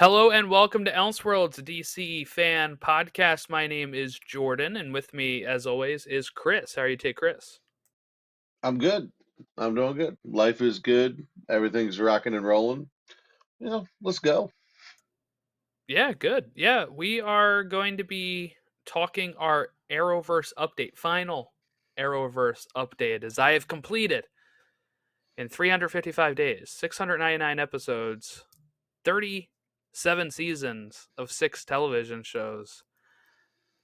Hello and welcome to Elseworlds DC fan podcast. My name is Jordan, and with me, as always, is Chris. How are you today, Chris? I'm good. I'm doing good. Life is good. Everything's rocking and rolling. Let's go. Yeah, good. Yeah, we are going to be talking our Arrowverse update, final Arrowverse update, as I have completed in 355 days, 699 episodes, 37 seasons of 6 television shows.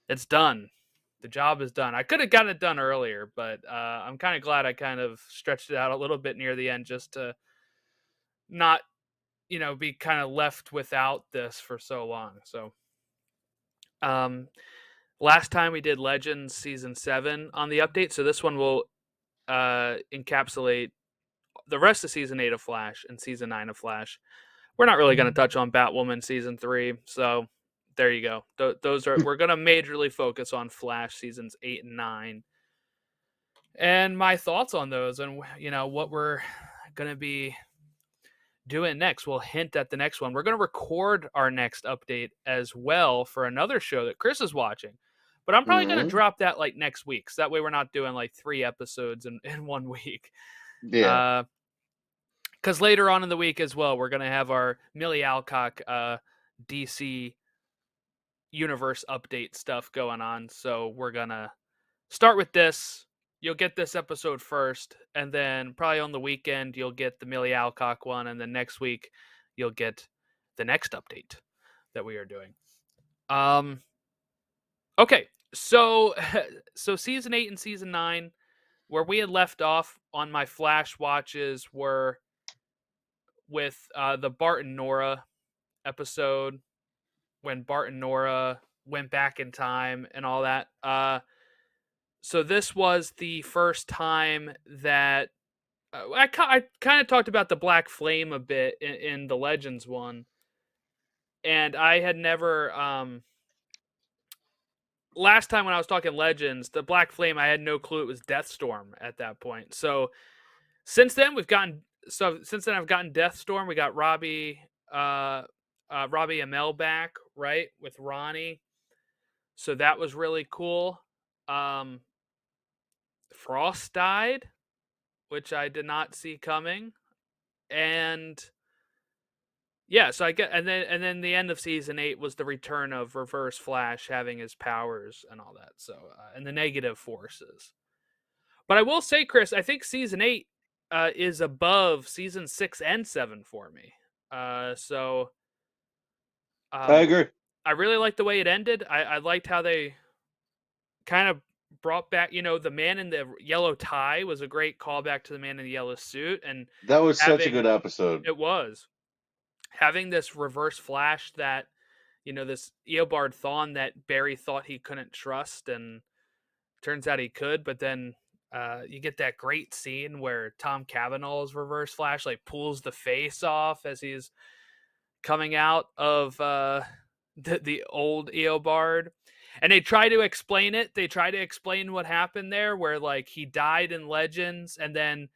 It's done. The job is done. I could have gotten it done earlier, but I'm kind of glad I kind of stretched it out a little bit near the end just to not, be kind of left without this for so long. So, um, last time we did Legends season 7 on the update, so this one will encapsulate the rest of season 8 of Flash and season 9 of Flash. We're not really going to touch on Batwoman season 3, so there you go. Those are we're going to majorly focus on Flash seasons 8 and 9. And my thoughts on those and what we're going to be doing next. We'll hint at the next one. We're going to record our next update as well for another show that Chris is watching. But I'm probably going to hmm drop that like next week. So that way we're not doing like 3 episodes in 1 week. Yeah. Because later on in the week as well, we're going to have our Millie Alcock DC universe update stuff going on. So we're going to start with this. You'll get this episode first, and then probably on the weekend you'll get the Millie Alcock one, and then next week you'll get the next update that we are doing. Okay, so so season 8 and season 9, where we had left off on my Flash watches, were with the Bart and Nora episode when Bart and Nora went back in time and all that. So this was the first time that I kind of talked about the Black Flame a bit in the Legends one, and I had never. Last time when I was talking Legends, the Black Flame, I had no clue it was Deathstorm at that point. So since then I've gotten Deathstorm. We got Robbie Amell back, right, with Ronnie. So that was really cool. Frost died, which I did not see coming, and yeah, so I get, and then the end of season 8 was the return of Reverse Flash having his powers and all that. So and the negative forces. But I will say, Chris, I think season 8 is above season 6 and 7 for me. So I um, agree. I really liked the way it ended. I liked how they kind of brought back, the man in the yellow tie was a great callback to the man in the yellow suit, and That was such a having good episode. it was having this reverse Flash that, this Eobard Thawne that Barry thought he couldn't trust, and turns out he could. But then you get that great scene where Tom Cavanaugh's reverse Flash like pulls the face off as he's coming out of the old Eobard. And they try to explain it. They try to explain what happened there, where like he died in Legends, and then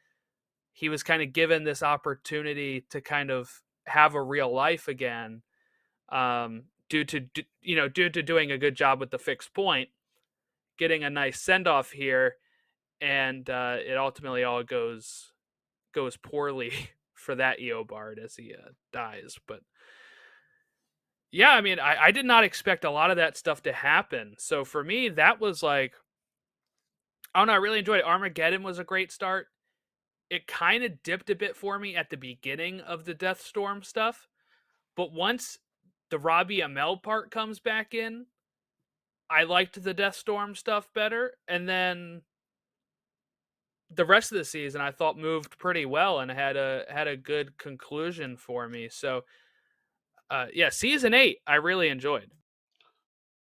he was kind of given this opportunity to kind of have a real life again, due to doing a good job with the fixed point, getting a nice send off here, and it ultimately all goes poorly for that Eobard as he dies. But yeah, I mean, I did not expect a lot of that stuff to happen. So for me, that was like, I don't know, I really enjoyed it. Armageddon was a great start. It kind of dipped a bit for me at the beginning of the Deathstorm stuff, but once the Robbie Amell part comes back in, I liked the Deathstorm stuff better, and then the rest of the season I thought moved pretty well and had a good conclusion for me. So yeah, season 8 I really enjoyed.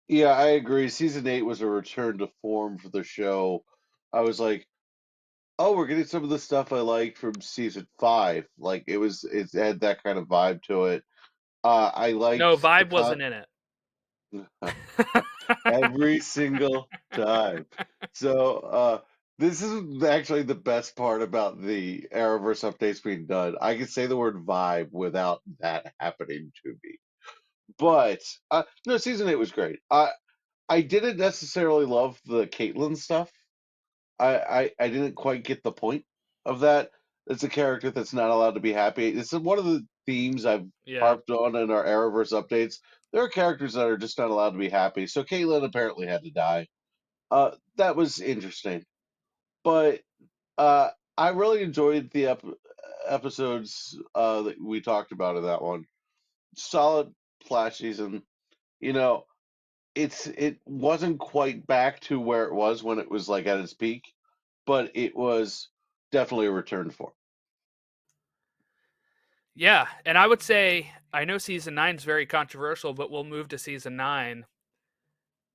Yeah, I agree. Season 8 was a return to form for the show. I was like, oh, we're getting some of the stuff I liked from season 5. Like it had that kind of vibe to it. I No, liked the Vibe con wasn't in it. every single time. So this is actually the best part about the Arrowverse updates being done. I can say the word vibe without that happening to me. But no, season 8 was great. I didn't necessarily love the Caitlyn stuff. I didn't quite get the point of that. It's a character that's not allowed to be happy. It's one of the themes I've Yeah. harped on in our Arrowverse updates. There are characters that are just not allowed to be happy. So Caitlyn apparently had to die. That was interesting. But uh, I really enjoyed the episodes that we talked about in that one. Solid Flash season. You know, it wasn't quite back to where it was when it was like at its peak, but it was definitely a return for. Yeah, and I would say I know season 9 is very controversial, but we'll move to season 9.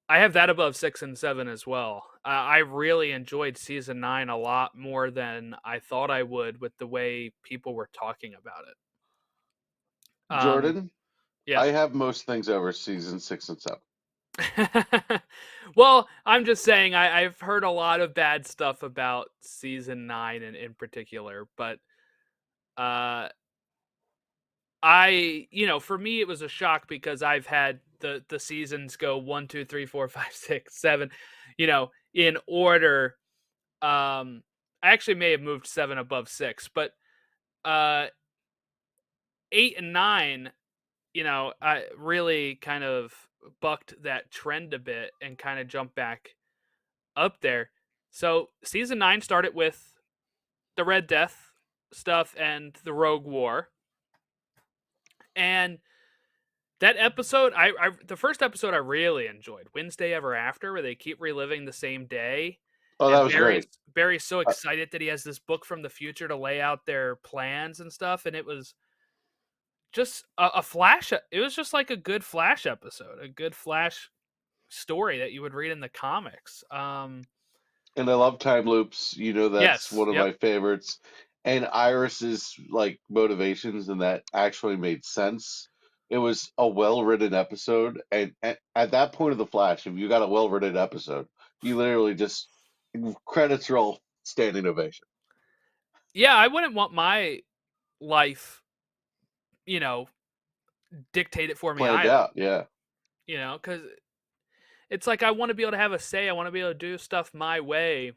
I have that above 6 and 7 as well. I really enjoyed season 9 a lot more than I thought I would with the way people were talking about it. Jordan, Yeah. I have most things over season 6 and 7. Well, I'm just saying I've heard a lot of bad stuff about season 9 in particular, but uh for me, it was a shock because I've had the seasons go 1, 2, 3, 4, 5, 6, 7, in order. I actually may have moved 7 above 6, but uh, 8 and 9, I really kind of bucked that trend a bit and kind of jumped back up there. So season 9 started with the Red Death stuff and the Rogue War, and that episode, the first episode I really enjoyed, Wednesday Ever After, where they keep reliving the same day, Oh, that and was great. Barry's so Uh, excited that he has this book from the future to lay out their plans and stuff, and it was just a Flash. It was just like a good Flash episode, a good Flash story that you would read in the comics. and I love time loops. That's Yes, one of yep, my favorites. And Iris's like motivations and that actually made sense. It was a well-written episode, and at that point of the Flash, if you got a well-written episode, you literally just credits roll, standing ovation. yeah. I wouldn't want my life, you know, dictated for me Planned either. out, yeah. Because it's like I want to be able to have a say. I want to be able to do stuff my way.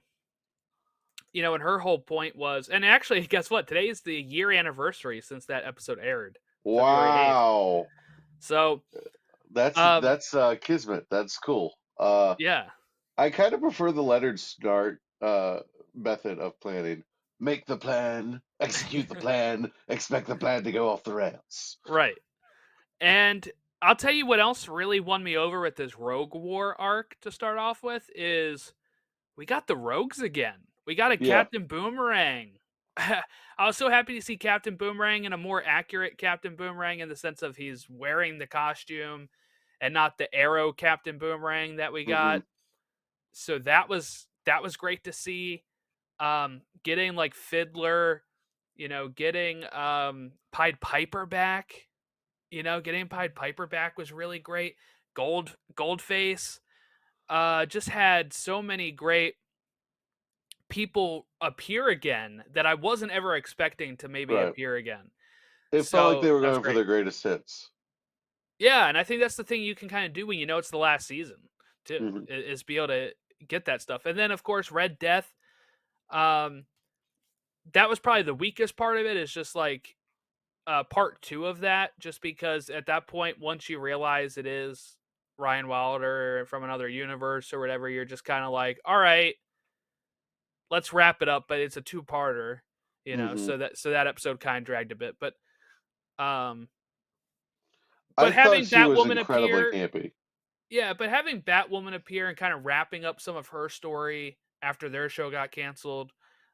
And her whole point was, and actually, guess what? Today is the year anniversary since that episode aired, February 8th. Wow. So, That's um, that's Kismet. That's cool. yeah, I kind of prefer the Leonard Start method of planning. Make the plan, execute the plan, expect the plan to go off the rails. right. And I'll tell you what else really won me over with this Rogue War arc to start off with is we got the Rogues again. We got a Yeah. Captain Boomerang. I was so happy to see Captain Boomerang in a more accurate Captain Boomerang in the sense of he's wearing the costume and not the Arrow Captain Boomerang that we Hmm. got. So that was great to see. Getting like Fiddler, getting Pied Piper back. Getting Pied Piper back was really great. Goldface just had so many great people appear again that I wasn't ever expecting to maybe Right. appear again. It felt like So they were that was going for great. their greatest hits. Yeah, and I think that's the thing you can kind of do when you know it's the last season too, Hmm. is be able to get that stuff. And then of course Red Death, um, that was probably the weakest part of it. Is just like part two of that, just because at that point, once you realize it is Ryan Wilder from another universe or whatever, you're just kind of like, all right, let's wrap it up. But it's a two-parter, Hmm. so that episode kind of dragged a bit. Um, I but thought having she was Batwoman incredibly appear, campy. yeah, but having Batwoman appear and kind of wrapping up some of her story after their show got canceled,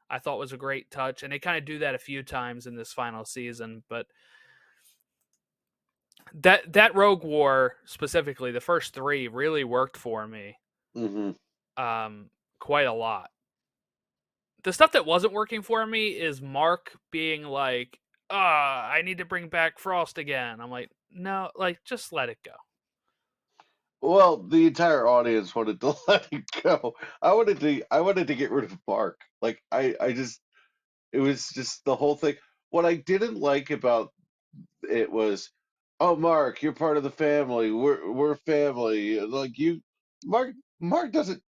I thought was a great touch, and they kind of do that a few times in this final season. But that Rogue War specifically, the first three really worked for me, Hmm. um, quite a lot. The stuff that wasn't working for me is Mark being like, I need to bring back Frost again. I'm like, no, like just let it go. Well, the entire audience wanted to let it go. I wanted to get rid of Mark. Like I just it was just the whole thing. What I didn't like about it was oh, Mark, you're part of the family. We're family. Like you, Mark. Mark doesn't.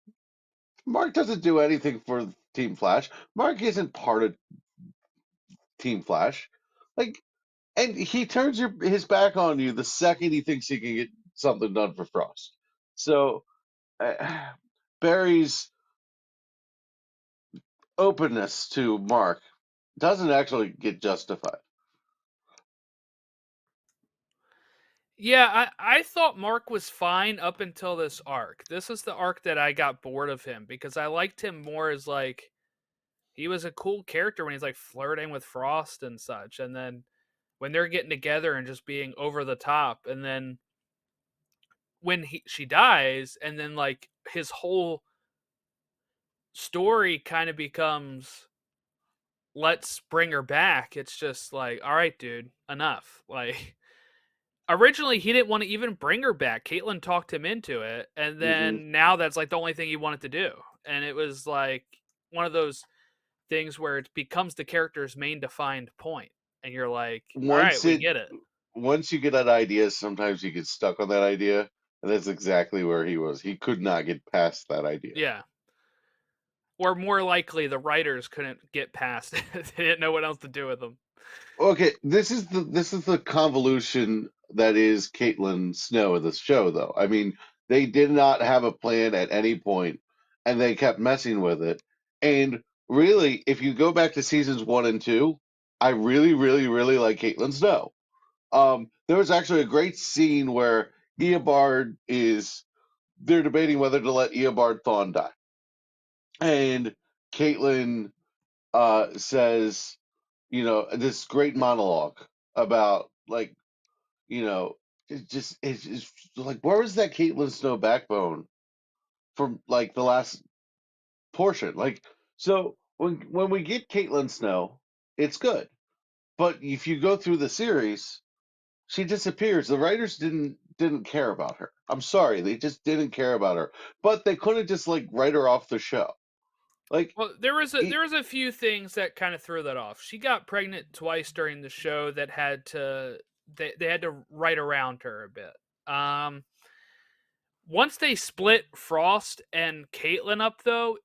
Mark doesn't do anything for Team Flash. Mark isn't part of Team Flash. Like, and he turns his back on you the second he thinks he can get something done for Frost. So uh, Barry's openness to Mark doesn't actually get justified. Yeah, I thought Mark was fine up until this arc. This is the arc that I got bored of him because I liked him more as like he was a cool character when he's like flirting with Frost and such, and then when they're getting together and just being over the top, and then when she dies, and then like his whole story kind of becomes let's bring her back. It's just like, all right, dude, enough. Like originally he didn't want to even bring her back. Caitlin talked him into it, and Hmm. then now that's like the only thing he wanted to do. And it was like one of those things where it becomes the character's main defined point, and you're like, all right, Once we it, get it. once you get that idea, sometimes you get stuck on that idea, and that's exactly where he was. He could not get past that idea. Yeah. Or more likely, the writers couldn't get past it. They didn't know what else to do with them. Okay, this is the convolution that is Caitlin Snow in this show, though. I mean, they did not have a plan at any point, and they kept messing with it. And really, if you go back to seasons 1 and 2, I really, really, really like Caitlin Snow. There was actually a great scene where Eobard is they're debating whether to let Eobard Thawne die, and Caitlin says, this great monologue about like, you know, it's like where was that Caitlin Snow backbone from like the last portion? Like, so when we get Caitlin Snow, it's good, but if you go through the series, she disappears. The writers didn't care about her. I'm sorry, they just didn't care about her. But they couldn't just like write her off the show. Like, Well, it, there was a few things that kind of threw that off. She got pregnant twice during the show that had to they had to write around her a bit. Um, Once they split Frost and Caitlin up, though,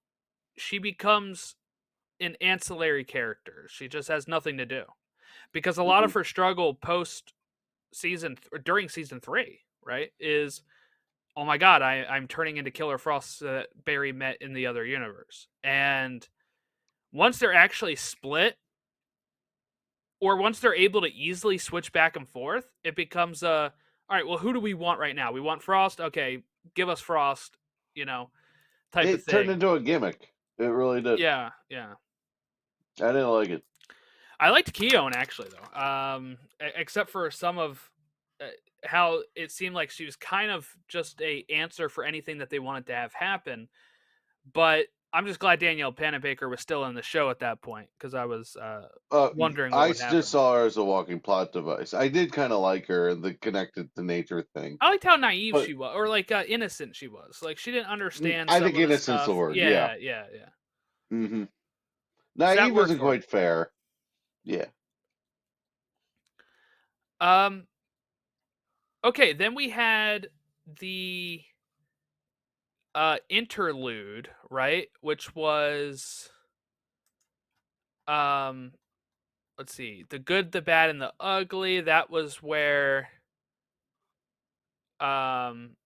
she becomes an ancillary character. She just has nothing to do because a lot of mhm. her struggle post or during season 3, right, is oh my god, I'm turning into Killer Frost that Barry met in the other universe. And once they're actually split, or once they're able to easily switch back and forth, it becomes a all right, well, who do we want right now? We want Frost? Okay, give us Frost, you know, type of It turned thing. into a gimmick. It really did. Yeah, yeah. I didn't like it. I liked Keown actually though. Except for some of uh, how it seemed like she was kind of just a answer for anything that they wanted to have happen. But I'm just glad Danielle Panabaker was still in the show at that point because I was wondering what would Just happen. saw her as a walking plot device. I did kind of like her and the connected to nature thing, I liked how naive but she was, or like innocent she was. Like she didn't understand I some think of the innocent's the stuff. word. Yeah. Yeah, yeah, yeah. Hmm. So that Naive worked isn't for me. quite fair. Yeah. Um. Okay, then we had the interlude, right? Which was um. Let's see, the good, the bad, and the ugly. That was where um.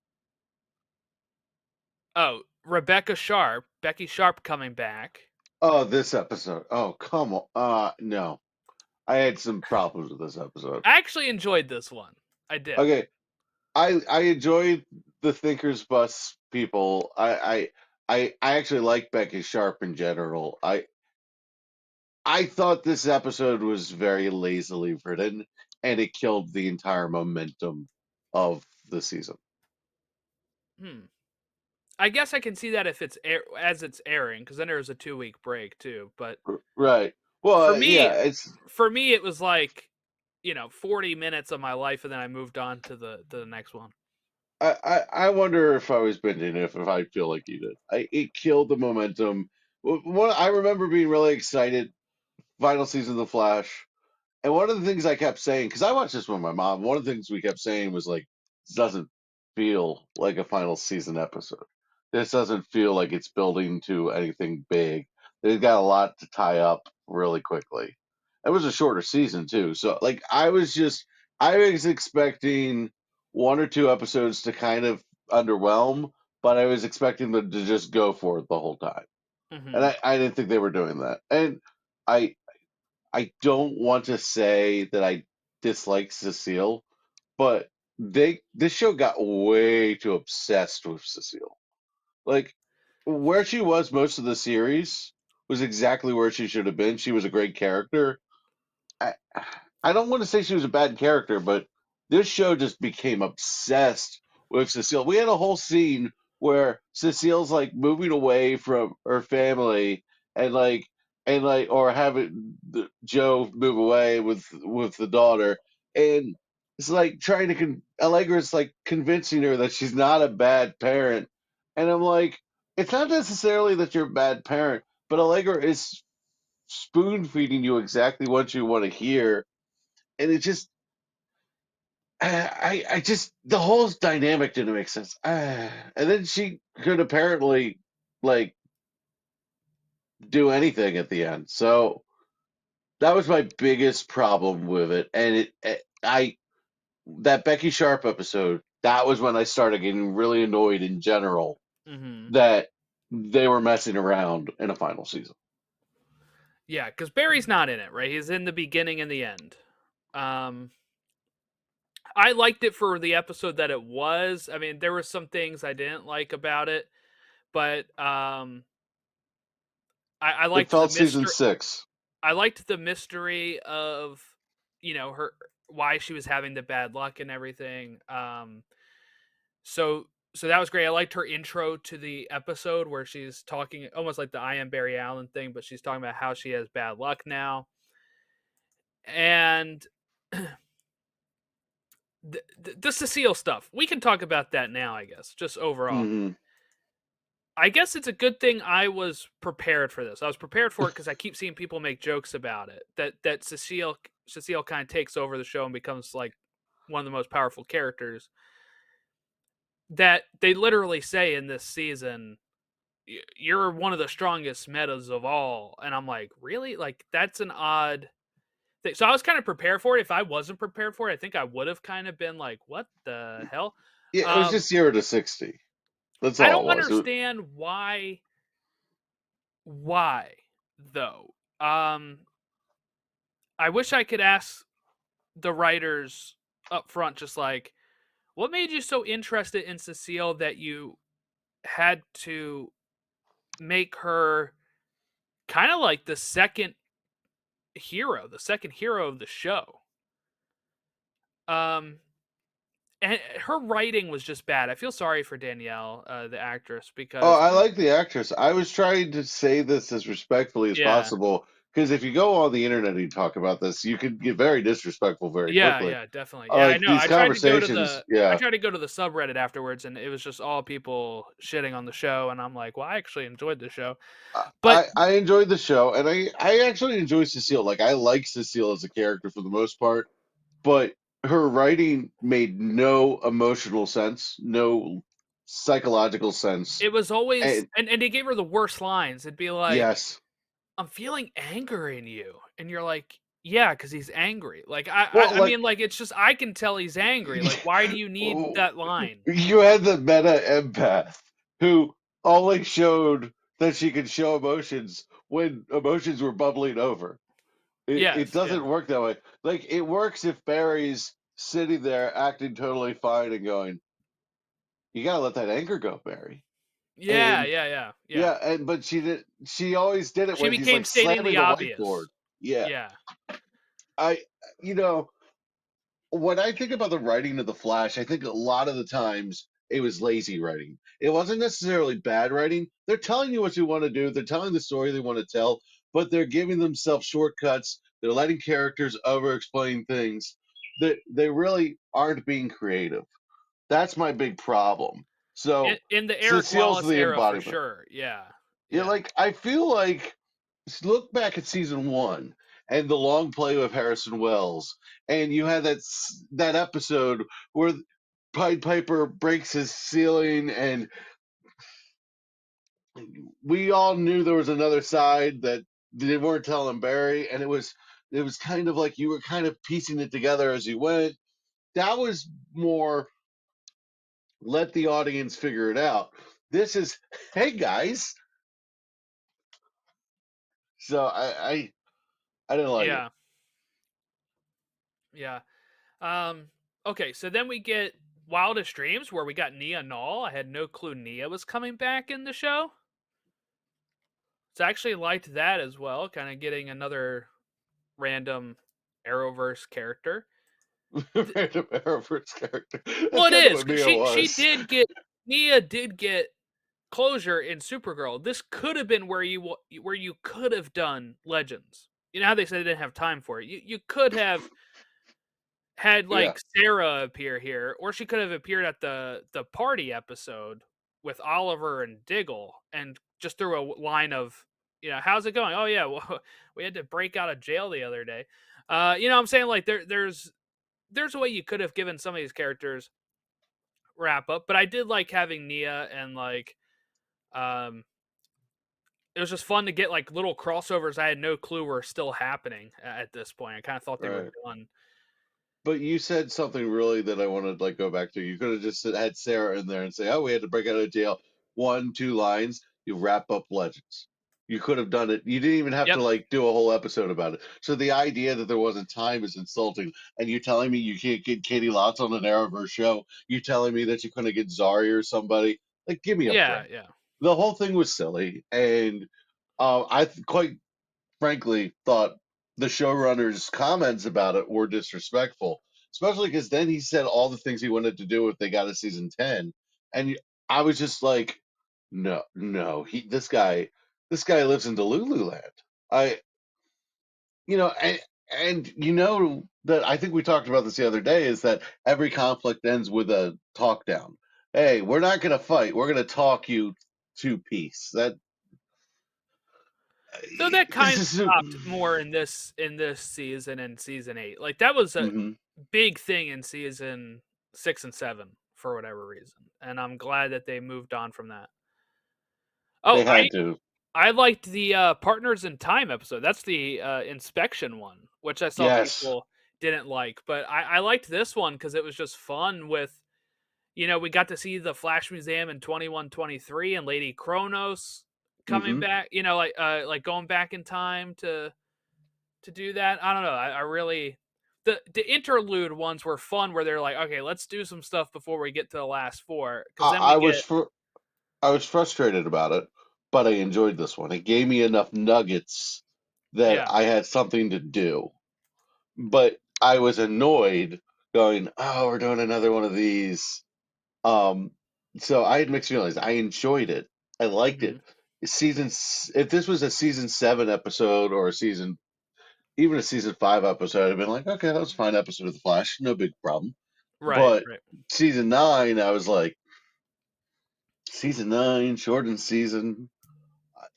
Oh, Becky Sharp coming back. Oh, this episode. Oh, come on. No. I had some problems with this episode. I actually enjoyed this one. I did. Okay, I enjoyed the Thinkers Bus people. I actually like Becky Sharp in general. I thought this episode was very lazily written, and it killed the entire momentum of the season. Hmm. I guess I can see that if as it's airing, because then there was a 2 week break too. But Right. for Well, me, yeah, it's it was like 40 minutes of my life, and then I moved on to the next one. I wonder if I was binging if I feel like you did. It killed the momentum. I remember being really excited final season of The Flash, And one of the things I kept saying, because I watched this with my mom, one of the things we kept saying was like, this doesn't feel like a final season episode. This doesn't feel like it's building to anything big. They've got a lot to tie up really quickly. It was a shorter season too, so like I was expecting one or two episodes to kind of underwhelm, but I was expecting them to just go for it the whole time, and Hmm. I didn't think they were doing that. And I I don't want to say that I dislike Cecile, but this show got way too obsessed with Cecile. Like where she was most of the series was exactly where she should have been. She was a great character. I, I don't want to say she was a bad character, but this show just became obsessed with Cecile. We had a whole scene where Cecile's like moving away from her family and like or having Joe move away with the daughter, and it's like trying to Allegra's like convincing her that she's not a bad parent, and I'm like, it's not necessarily that you're a bad parent, but Allegra is spoon feeding you exactly what you want to hear, and it just I just the whole dynamic didn't make sense. And then she could apparently like do anything at the end, so that was my biggest problem with it. And I that Becky Sharp episode, that was when I started getting really annoyed in general Hmm. that they were messing around in a final season. Yeah, because Barry's not in it, right? He's in the beginning and the end. Um, I liked it for the episode that it was. I mean, there were some things I didn't like about it, but I It liked the felt season mystery. 6. I liked the mystery of her why she was having the bad luck and everything. So that was great. I liked her intro to the episode where she's talking almost like the I am Barry Allen thing, but she's talking about how she has bad luck now. And the Cecile stuff, we can talk about that now, I guess, just overall. Hmm. I guess it's a good thing I was prepared for this. I was prepared for it because I keep seeing people make jokes about it. That Cecile kind of takes over the show and becomes like one of the most powerful characters. That they literally say in this season, "You're one of the strongest metas of all," and I'm like, really? Like that's an odd thing. So I was kind of prepared for it. If I wasn't prepared for it, I think I would have kind of been like, "What the hell?" Yeah, it was Um, just 0 to 60. That's I all it don't was. understand why though. Um, I wish I could ask the writers up front, just like, what made you so interested in Cecile that you had to make her kind of like the second hero of the show. Um, and her writing was just bad. I feel sorry for Danielle, the actress, Oh, because I like the actress. I was trying to say this as respectfully as yeah, possible because if you go on the internet and you talk about this, you could get very disrespectful very yeah, quickly. yeah, definitely. Yeah, I Like know. these conversations, I yeah. tried to go to the subreddit afterwards, and it was just all people shitting on the show, and I'm like, well, I actually enjoyed the show, but I enjoyed the show, and I actually enjoy Cecile. Like I like Cecile as a character for the most part, but her writing made no emotional sense, no psychological sense, it was always and and they gave her the worst lines. It'd be like, yes, I'm feeling anger in you. And you're like, yeah, because he's angry. Like, I, I, well, I like mean, like, it's just, I can tell he's angry. Like, why do you need that line? you had the meta empath who only showed that she could show emotions when emotions were bubbling over. It Yes, yeah. doesn't work that way. Like it works if Barry's sitting there acting totally fine and going, "You gotta let that anger go, Barry." Yeah, And yeah, yeah, yeah. yeah, and but she did. She always did it She when he's became like stating slamming the the whiteboard. obvious. Yeah, Yeah. I, you know, when I think about the writing of the Flash, I think a lot of the times it was lazy writing. It wasn't necessarily bad writing. They're telling you what you want to do. They're telling the story they want to tell, but they're giving themselves shortcuts. They're letting characters over-explain things that they really aren't being creative. That's my big problem. In, So in the Eric Cecile's Wallace the era, for embodiment. sure. Yeah. Yeah, Yeah. like I feel like look back at season 1. and the long play with Harrison Wells, and you had that episode where Pied Piper breaks his ceiling, and we all knew there was another side that they weren't telling Barry, and it was kind of like you were kind of piecing it together as you went. That was more let the audience figure it out. This is, hey guys. So I didn't like it. Yeah. Yeah. Um, okay, so then we get Wildest Dreams, where we got Nia Null. I had no clue Nia was coming back in the show. So I actually liked that as well, kind of getting another random Arrowverse character. Random Arrowverse character. That's Well, it kind of is what because Mia she was. did get Nia did get closure in Supergirl. This could have been where you could have done Legends. You know how they said they didn't have time for it. You could have had Yeah, like Sarah appear here, or she could have appeared at the party episode with Oliver and Diggle, and just threw a line of, how's it going? Oh yeah, well, we had to break out of jail the other day. You know what I'm saying? Like there's a way you could have given some of these characters wrap up, but I did like having Nia, and like um it was just fun to get like little crossovers I had no clue were still happening at this point. I kind of thought they were right. done. But you said something really that I wanted to like go back to. You could have just had Sarah in there and say, "Oh, we had to break out of jail." One, two lines. You wrap up Legends. You could have done it. You didn't even have to Yep. like do a whole episode about it. So the idea that there wasn't time is insulting. And you telling me you can't get Katie Lotz on an Arrowverse show? You telling me that you couldn't get Zari or somebody? Like, give me a Yeah, break. yeah. The whole thing was silly, and quite frankly thought the showrunner's comments about it were disrespectful, especially because then he said all the things he wanted to do if they got a season 10. And I was just like, no, no, this guy lives in Delulu land. I, and you know that I think we talked about this the other day is that every conflict ends with a talk down. Hey, we're not going to fight. We're going to talk you to peace. Though that This kind is. of stopped more in this season and season 8. Like that was a Mhm. big thing in season 6 and 7 for whatever reason, and I'm glad that they moved on from that. Oh, They had to. I liked the Partners in Time episode. That's the inspection one, which I saw Yes. people didn't like, but I liked this one because it was just fun with, we got to see the Flash Museum in 2123 and Lady Kronos coming Hmm. back, like going back in time to do that. I don't know. I really the interlude ones were fun where they're like, okay, let's do some stuff before we get to the last four, because I, then we I was get fr- I was frustrated about it, but I enjoyed this one. It gave me enough nuggets that yeah. I had something to do. But I was annoyed, going, "Oh, we're doing another one of these." Um, so I had mixed feelings. I enjoyed it. I liked Hmm. it. If this was a season 7 episode or even a season 5 episode, I'd been like, okay, that was a fine episode of The Flash, no big problem. Right, But right. season 9, I was like, season 9, shortened season.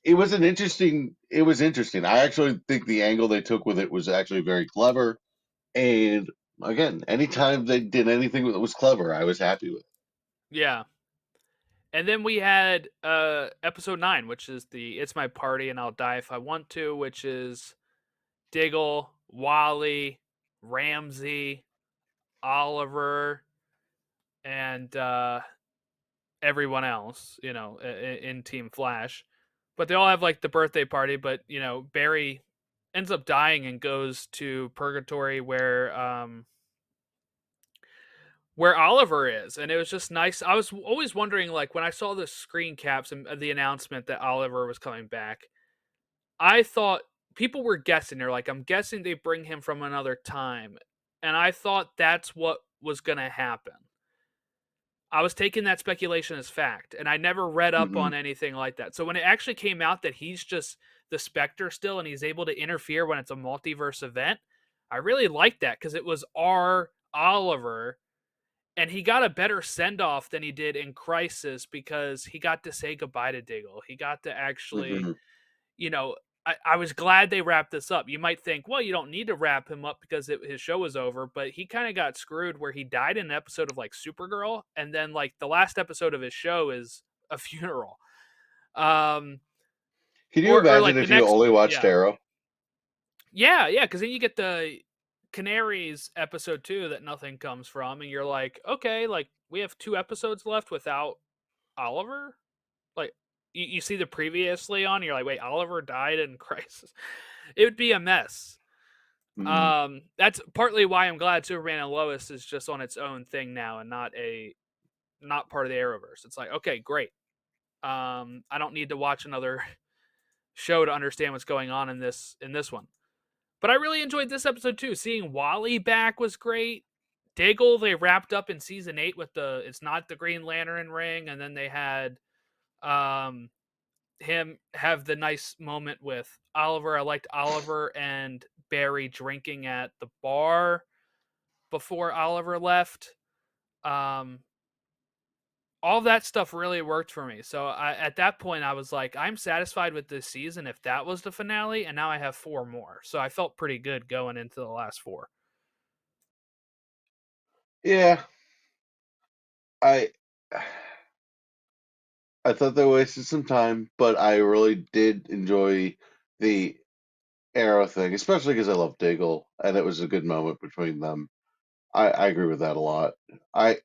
It was interesting. I actually think the angle they took with it was actually very clever. And again, anytime they did anything that was clever, I was happy with. Yeah. And then we had episode 9, which is the It's My Party and I'll Die If I Want to, which is Diggle, Wally, Ramsey, Oliver, and everyone else, in Team Flash. But they all have like the birthday party, but Barry ends up dying and goes to purgatory where Oliver is, and it was just nice. I was always wondering, like when I saw the screen caps and the announcement that Oliver was coming back, I thought people were guessing. They're like, I'm guessing they bring him from another time, and I thought that's what was gonna happen. I was taking that speculation as fact, and I never read up Hmm. on anything like that. So when it actually came out that he's just the Spectre still, and he's able to interfere when it's a multiverse event, I really liked that because it was our Oliver, and he got a better send off than he did in Crisis because he got to say goodbye to Diggle. He got to actually, Hmm. I was glad they wrapped this up. You might think, well, you don't need to wrap him up because his show was over, but he kind of got screwed where he died in an episode of like Supergirl, and then like the last episode of his show is a funeral. Um, Can you or imagine like the if you next, only watched yeah, Arrow? yeah, because then you get the Canaries episode 2 that nothing comes from, and you're like, okay, like we have 2 episodes left without Oliver. Like you see the previously on, you're like, wait, Oliver died in Crisis. It would be a mess. Mm. That's partly why I'm glad Superman and Lois is just on its own thing now and not part of the Arrowverse. It's like, okay, great. I don't need to watch another show to understand what's going on in this one. But I really enjoyed this episode too. Seeing Wally back was great. Diggle they wrapped up in season 8 with the it's not the Green Lantern ring, and then they had um him have the nice moment with Oliver. I liked Oliver and Barry drinking at the bar before Oliver left. Um, all that stuff really worked for me. So at that point, I was like, I'm satisfied with this season if that was the finale, and now I have 4 more. So I felt pretty good going into the last 4. Yeah, I I thought they wasted some time, but I really did enjoy the Arrow thing, especially because I love Diggle, and it was a good moment between them. I agree with that a lot. I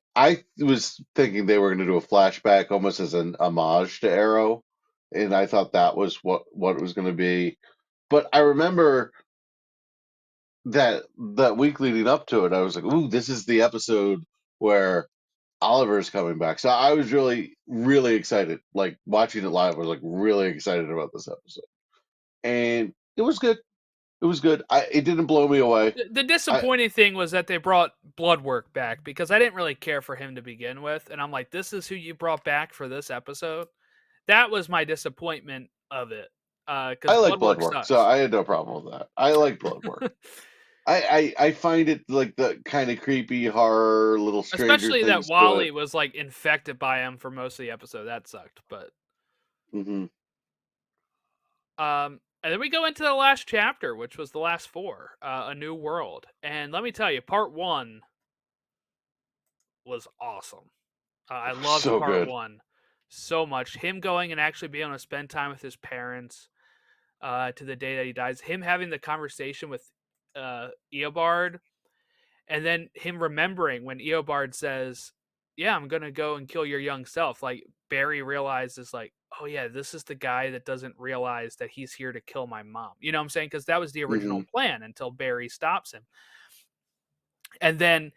was thinking they were going to do a flashback almost as an homage to Arrow, and I thought that was what it was going to be. But I remember that week leading up to it, I was like, "Ooh, this is the episode where Oliver's coming back." So I was really, really excited. Like watching it live, I was like really excited about this episode, and it was good. It was good. It didn't blow me away. The I disappointing thing was that they brought Bloodwork back because I didn't really care for him to begin with, and I'm like, this is who you brought back for this episode. That was my disappointment of it, because I like blood Bloodwork work, so sucks. I had no problem with that. I like blood work. I find it like the kind of creepy horror, little Stranger Especially that Things to it. Wally was like infected by him for most of the episode. That sucked. But Hmm. and then we go into the last chapter, which was the last 4, A New World. And let me tell you, part 1 was awesome. I loved So part good. 1 so much. Him going and actually being able to spend time with his parents to the day that he dies. Him having the conversation with Eobard, and then him remembering when Eobard says, "Yeah, I'm gonna go and kill your young self." Like Barry realizes, like, "Oh yeah, this is the guy that doesn't realize that he's here to kill my mom." You know what I'm saying? Because that was the original Hmm. plan until Barry stops him. And then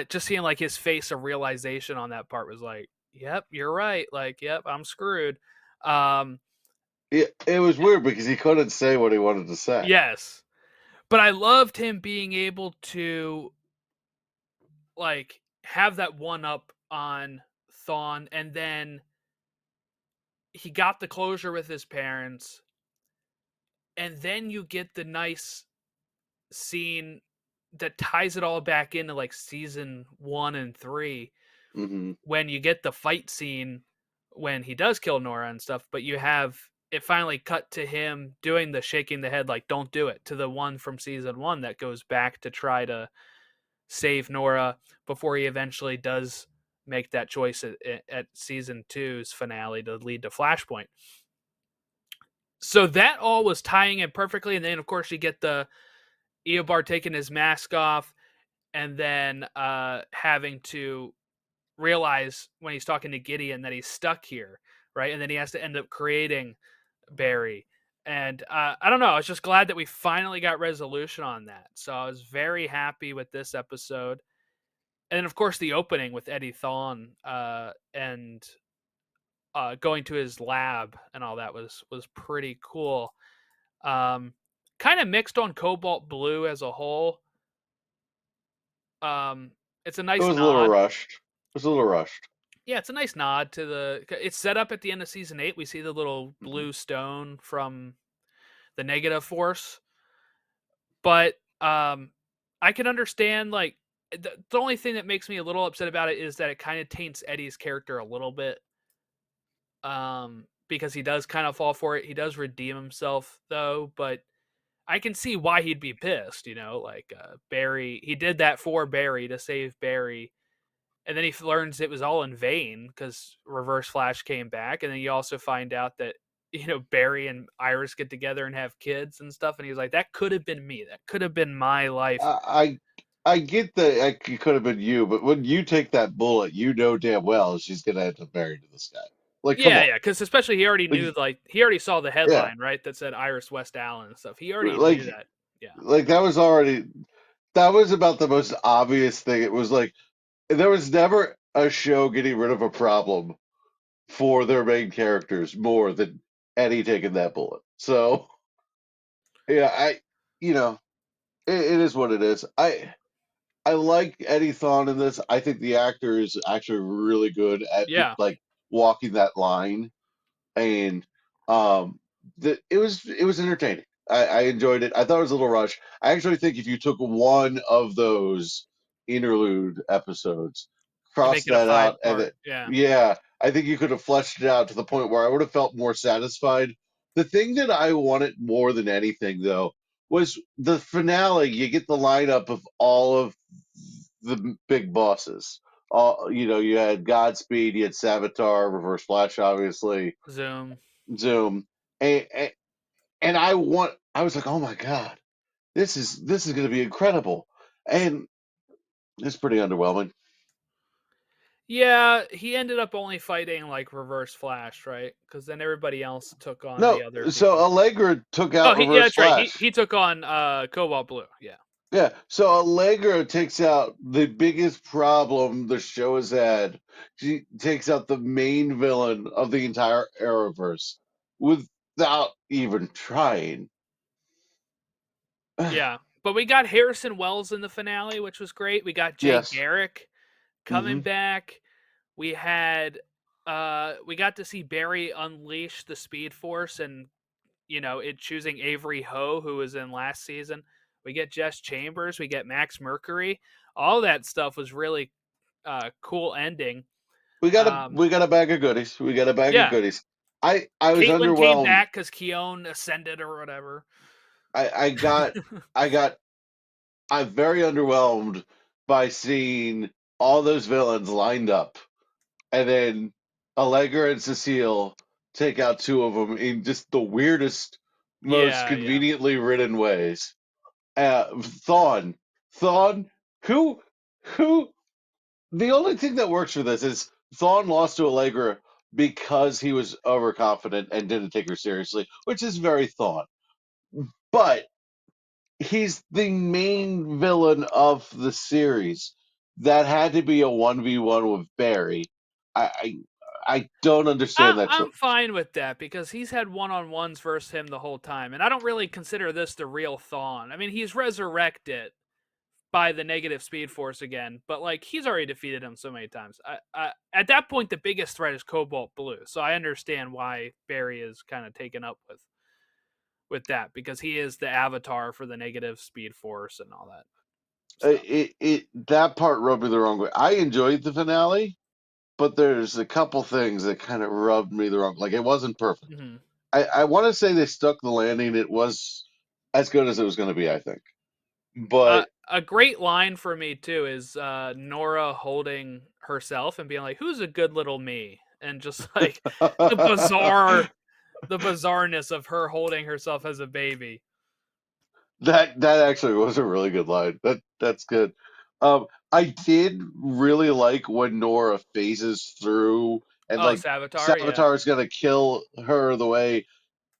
just seeing like his face of realization on that part was like, "Yep, you're right. Like, yep, I'm screwed." Um, It was weird because he couldn't say what he wanted to say. yes, but I loved him being able to like have that one up on Thawne, and then he got the closure with his parents, and then you get the nice scene that ties it all back into like season 1 and 3 Hmm. when you get the fight scene when he does kill Nora and stuff, but you have it finally cut to him doing the shaking the head like don't do it to the one from season 1 that goes back to try to save Nora before he eventually does make that choice at season two's finale to lead to Flashpoint. So that all was tying in perfectly, and then of course you get the Eobard taking his mask off, and then having to realize when he's talking to Gideon that he's stuck here, right? And then he has to end up creating Barry. And I don't know. I was just glad that we finally got resolution on that. So I was very happy with this episode. And then, of course, the opening with Eddie Thawne and going to his lab and all that was pretty cool. Um, kind of mixed on Cobalt Blue as a whole. Um, it's a It nice was a little nod. rushed. It was a little rushed. Yeah, it's a nice nod to the. It's set up at the end of season 8. We see the little Hmm. blue stone from the negative force, but I can understand like the only thing that makes me a little upset about it is that it kind of taints Eddie's character a little bit because he does kind of fall for it. He does redeem himself though, but I can see why he'd be pissed. Like Barry, he did that for Barry to save Barry, and then he learns it was all in vain because Reverse Flash came back, and then you also find out that Barry and Iris get together and have kids and stuff, and he's like, that could have been me, that could have been my life. I get that it could have been you, but when you take that bullet, you know damn well she's gonna end up married to this guy. Like, come Yeah, on. yeah, because especially he already knew, Like, like he already saw the yeah, headline, right, that said Iris West Allen and stuff. He already like, knew that. Yeah, that was about the most obvious thing. It was like there was never a show getting rid of a problem for their main characters more than Eddie taking that bullet. So yeah, you know, it is what it is. I like Eddie Thawne in this. I think the actor is actually really good at yeah. like walking that line, and um, it was entertaining. I enjoyed it. I thought it was a little rushed. I actually think if you took one of those interlude episodes, And cross make it a that five out, and part. then Yeah, yeah, I think you could have fleshed it out to the point where I would have felt more satisfied. The thing that I wanted more than anything, though, was the finale. You get the lineup of all of the big bosses. You had Godspeed, you had Savitar, Reverse Flash, obviously, Zoom. Zoom, and I was like, oh my god, this is going to be incredible, and it's pretty underwhelming. Yeah, he ended up only fighting like Reverse Flash, right? Because then everybody else took on the No, other so people. Allegra took Oh, out yeah, Reverse that's right. He Flash. he took on Cobalt Blue. Yeah, Yeah, so Allegra takes out the biggest problem the show has had. She takes out the main villain of the entire Arrowverse without even trying. yeah. But we got Harrison Wells in the finale, which was great. We got Jay Yes. Garrick coming Hmm. back. We got to see Barry unleash the Speed Force and it choosing Avery Ho, who was in last season. We get Jess Chambers, we get Max Mercury. All that stuff was really cool ending. We got a bag of goodies. We got a bag of Yeah, goodies. I was Caitlin came underwhelmed. back because Keone ascended or whatever. I got I got I'm very underwhelmed by seeing all those villains lined up, and then Allegra and Cecile take out two of them in just the weirdest, most Yeah, yeah. conveniently written ways. Thawne, who, who? The only thing that works for this is Thawne lost to Allegra because he was overconfident and didn't take her seriously, which is very Thawne. But he's the main villain of the series. That had to be a 1v1 with Barry. I I don't understand that I'm choice. fine with that because he's had one-on-ones versus him the whole time, and I don't really consider this the real Thawne. I mean, he's resurrected by the negative Speed Force again, but like he's already defeated him so many times. At that point, the biggest threat is Cobalt Blue, so I understand why Barry is kind of taken up with that because he is the avatar for the negative Speed Force and all that stuff. That part rubbed me the wrong way. I enjoyed the finale, but there's a couple things that kind of rubbed me the wrong. Like it wasn't perfect. Mm-hmm. I want to say they stuck the landing. It was as good as it was going to be, I think. But A great line for me too is Nora holding herself and being like, "Who's a good little me?" And just like the bizarre, the bizarreness of her holding herself as a baby. that actually was a really good line. That's good. I did really like when Nora phases through and Oh, like Savitar, yeah, Savitar's gonna kill her the way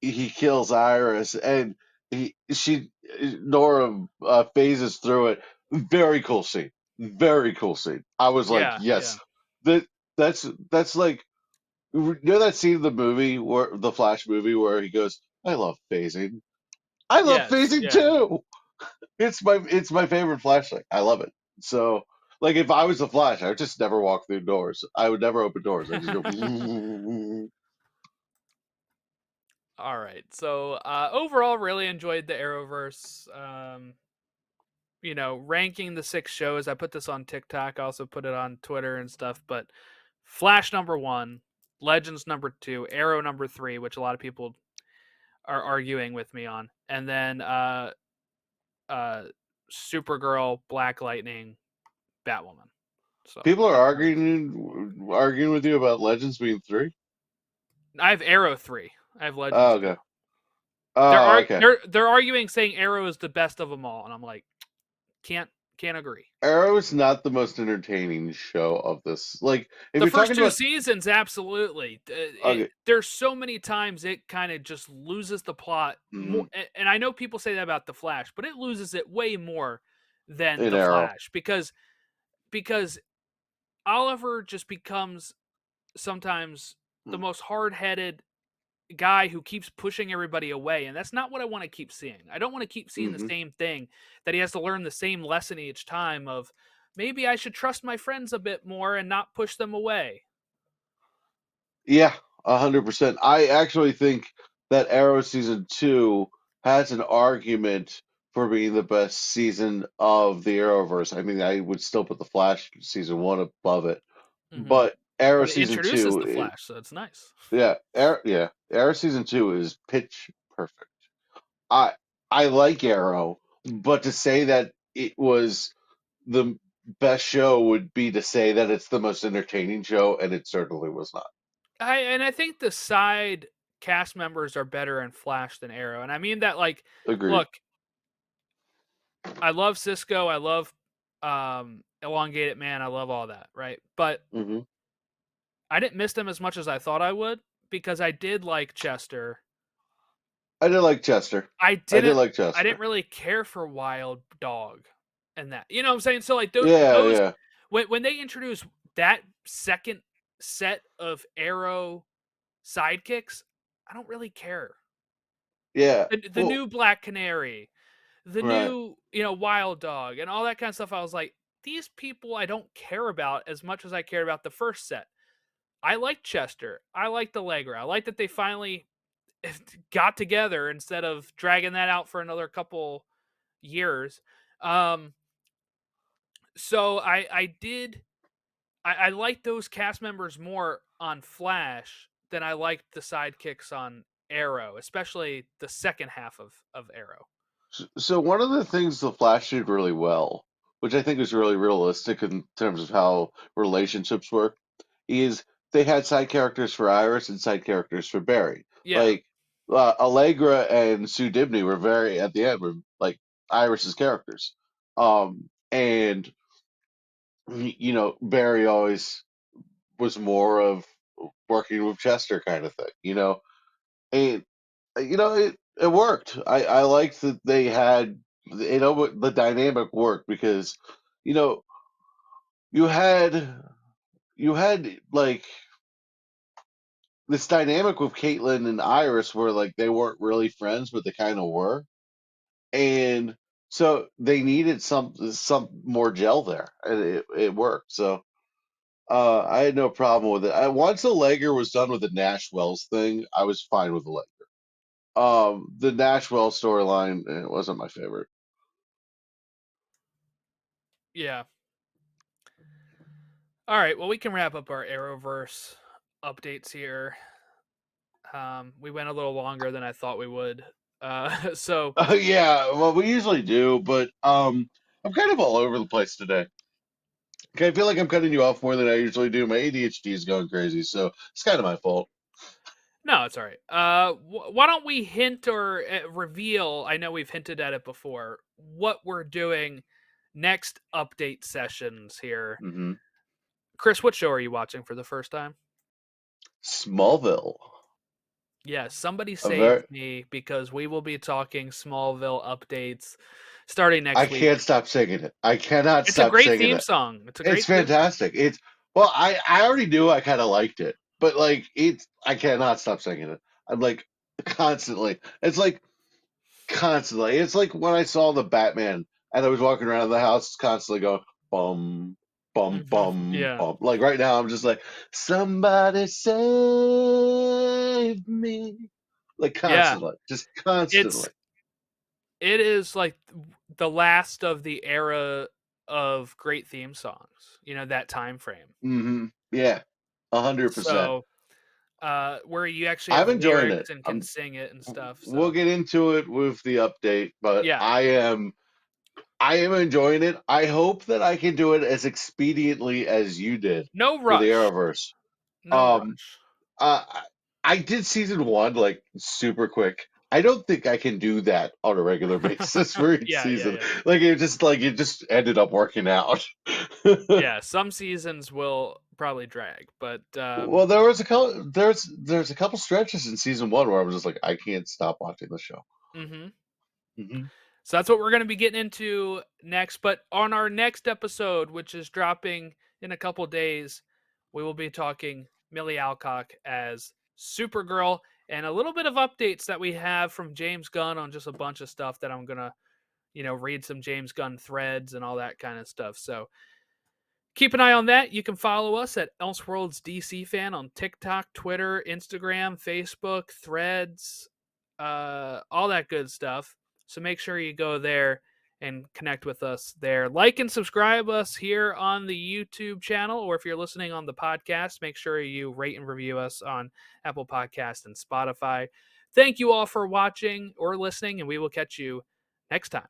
he kills Iris, and she Nora phases through it. Very cool scene. Very cool scene. I was like, yeah, yeah, yes, that that's like that scene in the movie where the Flash movie where he goes, I love phasing. I love yes, phasing yeah. too. It's my favorite flashlight. I love it. So like if I was the Flash, I would just never walk through doors. I would never open doors. I just go. All right. So overall, really enjoyed the Arrowverse. Ranking the 6 shows. I put this on TikTok. I also put it on Twitter and stuff. But Flash number one, Legends number 2, Arrow number 3, which a lot of people are arguing with me on, and then uh, Supergirl, Black Lightning, Batwoman. So People are that was, arguing with you about Legends being 3. I have Arrow 3. I have Oh, Legends 2. okay. Oh, okay. They're arguing saying Arrow is the best of them all, and I'm like, can't can't agree. Arrow is not the most entertaining show of this. Like, if The you're first talking two about, seasons, absolutely. okay, There's so many times it kind of just loses the plot more, mhm, and I know people say that about the Flash, but it loses it way more than in the Arrow. Flash because Oliver just becomes sometimes the most hard-headed guy who keeps pushing everybody away, and that's not what I want to keep seeing. I don't want to keep seeing the Hmm. same thing, that he has to learn the same lesson each time of maybe I should trust my friends a bit more and not push them away. Yeah, 100%. I actually think that Arrow season 2 has an argument for being the best season of the Arrowverse. I mean, I would still put the Flash season 1 above it, Hmm. but Arrow But it season introduces 2, the Flash, so it's nice. Arrow season 2 is pitch perfect. I I like Arrow, but to say that it was the best show would be to say that it's the most entertaining show, and it certainly was not. I think the side cast members are better in Flash than Arrow, and I mean that like, Agreed. look, I love Cisco, I love Elongated Man, I love all that, right? But Hmm. I didn't miss them as much as I thought I would because I did like Chester. I did like Chester. I I did didn't like I didn't Chester. really care for Wild Dog and that. You know what I'm saying? So like Yeah, those yeah, when they introduce that second set of Arrow sidekicks, I don't really care. yeah. The Well, new Black Canary, the right. new, you know, Wild Dog, and all that kind of stuff. I was like, these people I don't care about as much as I cared about the first set. I like Chester. I like the Allegra. I like that they finally got together instead of dragging that out for another couple years. Um, so I like those cast members more on Flash than I liked the sidekicks on Arrow, especially the second half of Arrow. So one of the things the Flash did really well, which I think is really realistic in terms of how relationships work, is they had side characters for Iris and side characters for Barry. Yeah, Like Allegra and Sue Dibney were very at the end were like Iris's characters. And Barry always was more of working with Chester kind of thing, and it worked. I liked that they had the dynamic worked because you know you had you had like this dynamic with Caitlin and Iris where like they weren't really friends, but they kind of were, and so they needed some more gel there, and it worked. So I had no problem with it. Once the Legger was done with the Nash Wells thing, I was fine with the Legger. The Nash Wells storyline it wasn't my favorite. yeah. All right. Well, we can wrap up our Arrowverse updates here. We went a little longer than I thought we would. So Yeah, well, we usually do, but I'm kind of all over the place today. Okay, I feel like I'm cutting you off more than I usually do. My ADHD is going crazy, so it's kind of my fault. no, it's all right. Why don't we hint or reveal? I know we've hinted at it before. What we're doing next update sessions here. Hmm. Chris, what show are you watching for the first time? Smallville. Yes, somebody A save very me because we will be talking Smallville updates starting I next week. can't stop singing it. I cannot It's a stop great singing theme it. song. It's a It's great theme song. fantastic. It's well, I already knew I kind of liked it, but like I cannot stop singing it. I'm like constantly. It's like constantly. It's like when I saw the Batman and I was walking around the house constantly going bum bum Mhm. bum Yeah. bum. Like right now I'm just like somebody save me. Like Yeah. constantly. Just constantly. It's it is like the last of the era of great theme songs, you know, that time frame. Hmm. Yeah. 100%. So where you actually have I'm enjoying it. lyrics and can sing it and stuff. We'll So get into it with the update, but yeah, I am enjoying it. I hope that I can do it as expediently as you did no for the rush, Arrowverse. no Um, rush. uh, I did season one like super quick. I don't think I can do that on a regular basis for each Yeah, yeah, season. yeah. It just ended up working out. Yeah, some seasons will probably drag, but Well, there's a couple stretches in season one where I was just like, I can't stop watching the show. mhm. Hmm. So that's what we're going to be getting into next. But on our next episode, which is dropping in a couple days, we will be talking Millie Alcock as Supergirl and a little bit of updates that we have from James Gunn on just a bunch of stuff that I'm going to, read some James Gunn threads and all that kind of stuff. So keep an eye on that. You can follow us at elseworldsdcfan on TikTok, Twitter, Instagram, Facebook, Threads, all that good stuff. So make sure you go there and connect with us there. Like and subscribe us here on the YouTube channel, or if you're listening on the podcast, make sure you rate and review us on Apple Podcast and Spotify. Thank you all for watching or listening, and we will catch you next time.